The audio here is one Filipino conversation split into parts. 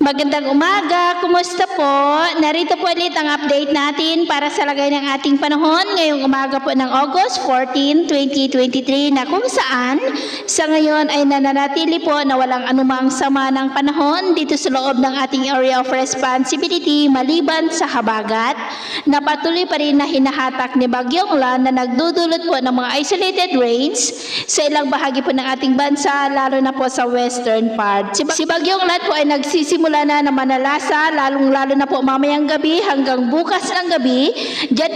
Magandang umaga, kumusta po? Narito po ulit ang update natin para sa lagay ng ating panahon ngayong umaga po ng August 14, 2023 na kung saan sa ngayon ay nananatili po na walang anumang sama ng panahon dito sa loob ng ating area of responsibility maliban sa habagat na patuloy pa rin na hinahatak ni Bagyong Lan na nagdudulot po ng mga isolated rains sa ilang bahagi po ng ating bansa lalo na po sa western part. Si Bagyong Lan po ay nagsisimula na manalasa, lalong-lalo na po mamayang gabi hanggang bukas ng gabi, dyan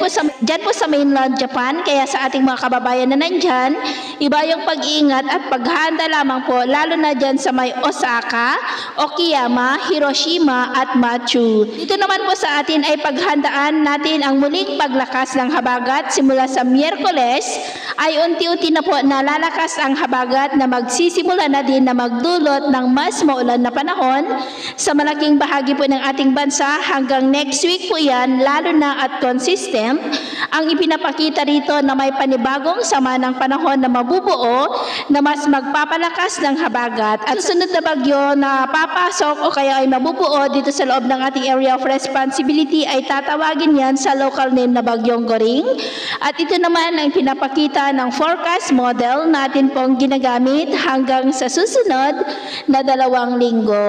po sa mainland Japan. Kaya sa ating mga kababayan na nandyan, iba yung pag-iingat at paghahanda lamang po, lalo na dyan sa may Osaka, Okayama, Hiroshima at Machu. Dito naman po sa atin ay paghandaan natin ang muling paglakas ng habagat. Simula sa Miyerkules ay unti-unti na po nalalakas ang habagat na magsisimula na din na magdulot ng mas maulan na panahon sa malaking bahagi po ng ating bansa hanggang next week po yan, lalo na at consistent ang ipinapakita rito na may panibagong sama ng panahon na mabubuo na mas magpapalakas ng habagat at susunod na bagyo na papasok o kaya ay mabubuo dito sa loob ng ating area of responsibility ay tatawagin yan sa local name na Bagyong Goring. At ito naman ang pinapakita ng forecast model natin pong ginagamit hanggang sa susunod na 2 linggo.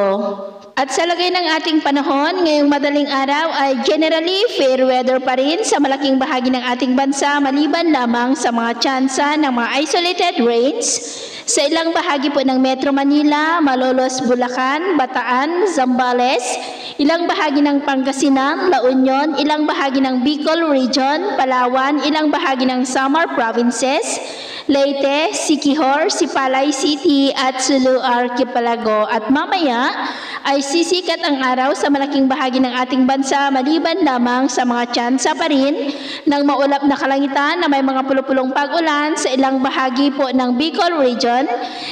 At sa lagay ng ating panahon, ngayong madaling araw ay generally fair weather pa rin sa malaking bahagi ng ating bansa maliban lamang sa mga tsansa ng mga isolated rains sa ilang bahagi po ng Metro Manila, Malolos, Bulacan, Bataan, Zambales, ilang bahagi ng Pangasinan, La Union, ilang bahagi ng Bicol Region, Palawan, ilang bahagi ng Samar Provinces, Leyte, Siquijor, Sipalay City at Sulu Archipelago. At mamaya ay sisikat ang araw sa malaking bahagi ng ating bansa maliban lamang sa mga tsansa pa rin ng maulap na kalangitan na may mga pulupulong pag-ulan sa ilang bahagi po ng Bicol Region,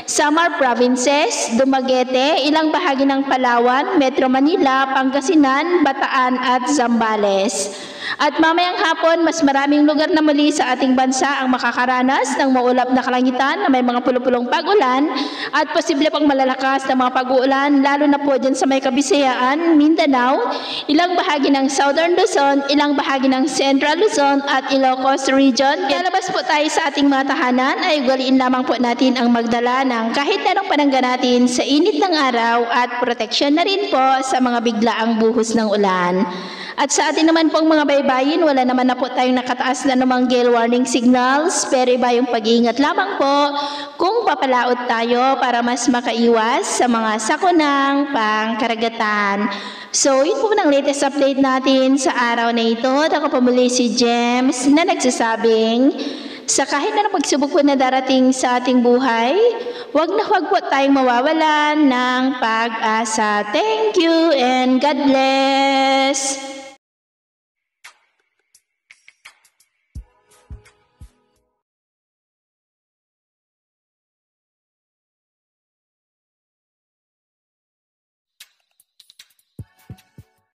Samar Provinces, Dumaguete, ilang bahagi ng Palawan, Metro Manila, Pangasinan, Bataan at Zambales. At mamayang hapon, mas maraming lugar na muli sa ating bansa ang makakaranas ng maulap na kalangitan na may mga pulupulong pag-ulan at posible pang malalakas na mga pag-uulan lalo na po dyan sa may Kabisayaan, Mindanao, ilang bahagi ng Southern Luzon, ilang bahagi ng Central Luzon at Ilocos Region. Lalabas po tayo sa ating mga tahanan ay ugaliin lamang po natin ang magdala ng kahit anong panangga natin sa init ng araw at proteksyon na rin po sa mga biglaang buhos ng ulan. At sa atin naman pong mga baybayin, wala naman na po tayong nakataas na namang gale warning signals, pero iba yung pag-iingat lamang po kung papalaot tayo para mas makaiwas sa mga sakunang pangkaragatan. So, yun po ng latest update natin sa araw na ito. At ako po muli si James na nagsasabing, sa kahit na pagsubok po na darating sa ating buhay, wag po tayong mawawalan ng pag-asa. Thank you and God bless!